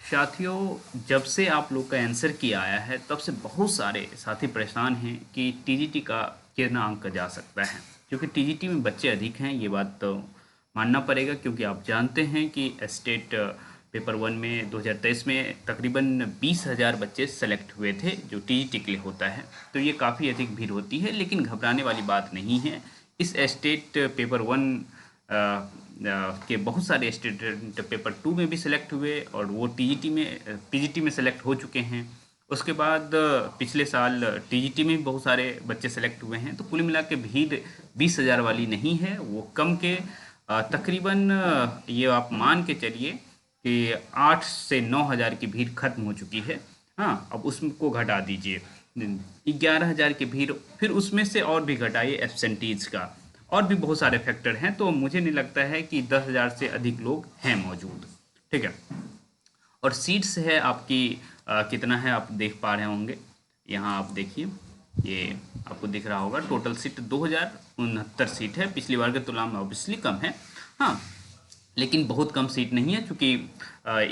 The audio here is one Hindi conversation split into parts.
साथियों, जब से आप लोग का आंसर की आया है तब से बहुत सारे साथी परेशान हैं कि टीजीटी का कितना अंक जा सकता है। क्योंकि टीजीटी में बच्चे अधिक हैं, ये बात तो मानना पड़ेगा। क्योंकि आप जानते हैं कि स्टेट पेपर वन में 2023 में तकरीबन 20,000 बच्चे सेलेक्ट हुए थे, जो टीजीटी के लिए होता है। तो ये काफ़ी अधिक भीड़ होती है, लेकिन घबराने वाली बात नहीं है। इस स्टेट पेपर वन के बहुत सारे स्टूडेंट पेपर टू में भी सिलेक्ट हुए और वो टीजीटी में पीजीटी में सेलेक्ट हो चुके हैं। उसके बाद पिछले साल टीजीटी में भी बहुत सारे बच्चे सेलेक्ट हुए हैं। तो कुल मिला के भीड़ 20,000 वाली नहीं है, वो कम के तकरीबन ये आप मान के चलिए कि 8 से 9,000 की भीड़ खत्म हो चुकी है। हाँ, अब उसको घटा दीजिए 11,000 की भीड़, फिर उसमें से और भी घटाइए एब्सेंटीज का, और भी बहुत सारे फैक्टर हैं। तो मुझे नहीं लगता है कि 10,000 से अधिक लोग हैं मौजूद। ठीक है। और सीट्स है आपकी कितना है आप देख पा रहे होंगे। यहाँ आप देखिए, ये आपको दिख रहा होगा टोटल सीट 2,069 सीट है। पिछली बार के तुलना में ऑब्वियसली कम है। हाँ, लेकिन बहुत कम सीट नहीं है, क्योंकि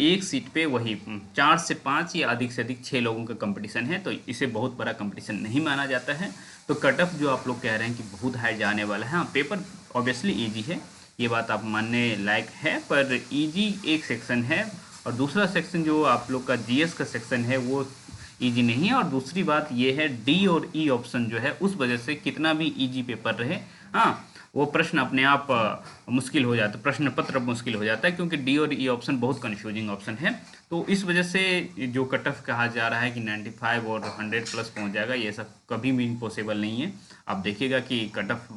एक सीट पे वही 4 से 5 या अधिक से अधिक 6 लोगों का कंपटीशन है। तो इसे बहुत बड़ा कंपटीशन नहीं माना जाता है। तो कट ऑफ जो आप लोग कह रहे हैं कि बहुत हाई जाने वाला है, हाँ, पेपर ऑब्वियसली इजी है, ये बात आप मानने लायक है। पर इजी एक सेक्शन है, और दूसरा सेक्शन जो आप लोग का जीएस का सेक्शन है वो इजी नहीं है। और दूसरी बात ये है, डी और ई ऑप्शन जो है, उस वजह से कितना भी इजी पेपर रहे, हाँ, वो प्रश्न अपने आप मुश्किल हो जाता है, प्रश्न पत्र मुश्किल हो जाता है, क्योंकि डी और ई ऑप्शन बहुत कंफ्यूजिंग ऑप्शन है। तो इस वजह से जो कट ऑफ कहा जा रहा है कि 95 और 100 प्लस पहुंच जाएगा, ये सब कभी भी पॉसिबल नहीं है। आप देखिएगा कि कट ऑफ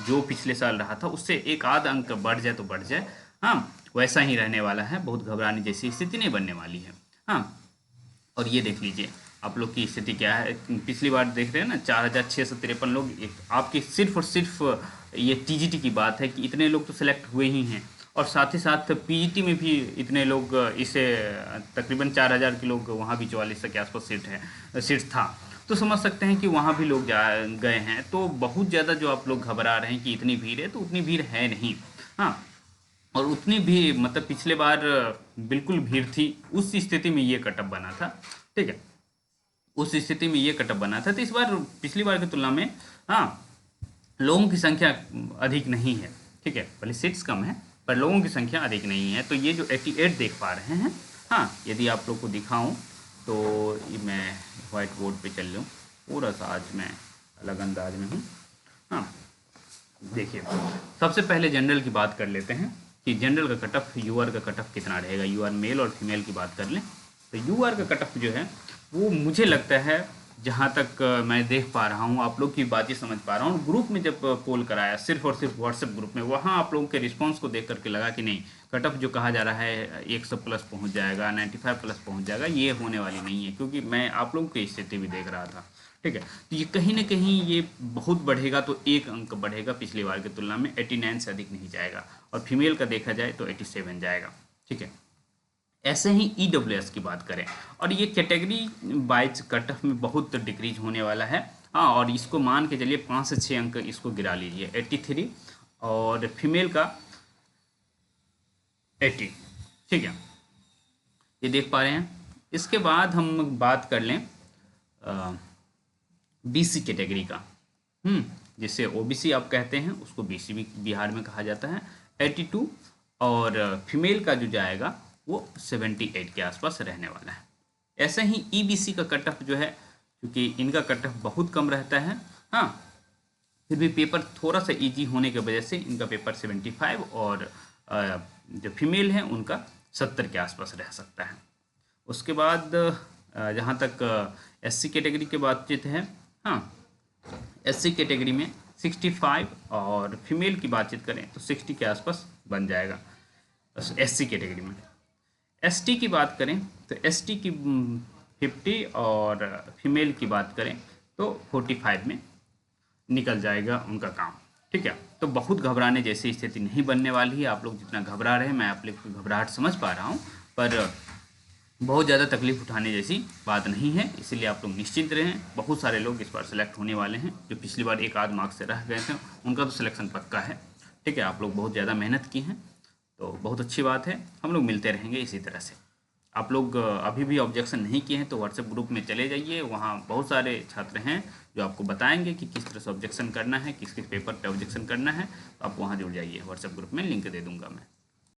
जो पिछले साल रहा था उससे एक आध अंक बढ़ जाए तो बढ़ जाए, हाँ, वैसा ही रहने वाला है। बहुत घबराने जैसी स्थिति नहीं बनने वाली है। हाँ, और ये देख लीजिए आप लोग की स्थिति क्या है। पिछली बार देख रहे हैं ना, 4,653 लोग, आपकी सिर्फ और सिर्फ ये टीजीटी की बात है कि इतने लोग तो सिलेक्ट हुए ही हैं। और साथ ही साथ पीजीटी में भी इतने लोग, इसे तकरीबन 4,000 के लोग, वहाँ भी 44 के आसपास सीट था। तो समझ सकते हैं कि वहाँ भी लोग जा गए हैं। तो बहुत ज़्यादा जो आप लोग घबरा रहे हैं कि इतनी भीड़ है, तो उतनी भीड़ है नहीं। हाँ, और उतनी भी मतलब पिछले बार बिल्कुल भीड़ थी, उस स्थिति में ये कटअप बना था। ठीक है, उस स्थिति में ये कटअप बना था। तो इस बार पिछली बार की तुलना में, हाँ, लोगों की संख्या अधिक नहीं है। ठीक है, भले सीट्स कम है पर लोगों की संख्या अधिक नहीं है। तो ये जो 88 देख पा रहे हैं, हाँ, यदि आप लोग को दिखाऊं तो ये मैं वाइट बोर्ड पे चल लूँ, पूरा सा आज मैं अलग अंदाज में हूँ। हाँ, देखिए, सबसे पहले जनरल की बात कर लेते हैं कि जनरल का कट ऑफ यूआर का कट ऑफ कितना रहेगा। यूआर मेल और फीमेल की बात कर लें तो यूआर का कट ऑफ जो है वो मुझे लगता है, जहाँ तक मैं देख पा रहा हूँ, आप लोग की बातें समझ पा रहा हूँ, ग्रुप में जब पोल कराया सिर्फ और सिर्फ व्हाट्सएप ग्रुप में, वहाँ आप लोगों के रिस्पांस को देख करके लगा कि नहीं, कट ऑफ जो कहा जा रहा है 100 प्लस पहुँच जाएगा, 95 प्लस पहुँच जाएगा, ये होने वाली नहीं है। क्योंकि मैं आप लोगों की स्थिति भी देख रहा था। ठीक है, तो ये कहीं ना कहीं ये बहुत बढ़ेगा, तो एक अंक बढ़ेगा पिछली बार की तुलना में, 89 से अधिक नहीं जाएगा। और फीमेल का देखा जाए तो 87 जाएगा। ठीक है, ऐसे ही ईडब्ल्यूएस की बात करें, और ये कैटेगरी वाइज कट ऑफ में बहुत डिक्रीज होने वाला है। हाँ, और इसको मान के चलिए 5 से 6 अंक इसको गिरा लीजिए, 83, और फीमेल का 80। ठीक है, ये देख पा रहे हैं। इसके बाद हम बात कर लें बीसी कैटेगरी का, जिसे ओबीसी आप कहते हैं, उसको बीसी भी बिहार में कहा जाता है। 82, और फीमेल का जो जाएगा वो 78 के आसपास रहने वाला है। ऐसे ही ईबीसी का कट ऑफ जो है, क्योंकि इनका कट ऑफ बहुत कम रहता है, हाँ, फिर भी पेपर थोड़ा सा इजी होने की वजह से इनका पेपर 75, और जो फीमेल हैं उनका 70 के आसपास रह सकता है। उसके बाद जहाँ तक एससी कैटेगरी की बातचीत है, हाँ, एससी कैटेगरी में 65, और फीमेल की बातचीत करें तो 60 के आसपास बन जाएगा एससी कैटेगरी में। एसटी की बात करें तो एसटी की 50, और फीमेल की बात करें तो 45 में निकल जाएगा उनका काम। ठीक है, तो बहुत घबराने जैसी स्थिति नहीं बनने वाली है। आप लोग जितना घबरा रहे हैं, मैं आप लोग की घबराहट समझ पा रहा हूँ, पर बहुत ज़्यादा तकलीफ उठाने जैसी बात नहीं है। इसीलिए आप लोग निश्चिंत रहें। बहुत सारे लोग इस बार सेलेक्ट होने वाले हैं, जो पिछली बार एक आध मार्क्स से रह गए थे उनका तो सिलेक्शन पक्का है। ठीक है, आप लोग बहुत ज़्यादा मेहनत की हैं, तो बहुत अच्छी बात है। हम लोग मिलते रहेंगे इसी तरह से। आप लोग अभी भी ऑब्जेक्शन नहीं किए हैं तो व्हाट्सएप ग्रुप में चले जाइए, वहाँ बहुत सारे छात्र हैं जो आपको बताएंगे कि किस तरह से ऑब्जेक्शन करना है, किस किस पेपर पे ऑब्जेक्शन करना है। तो आप वहाँ जुड़ जाइए, व्हाट्सएप ग्रुप में लिंक दे दूंगा मैं।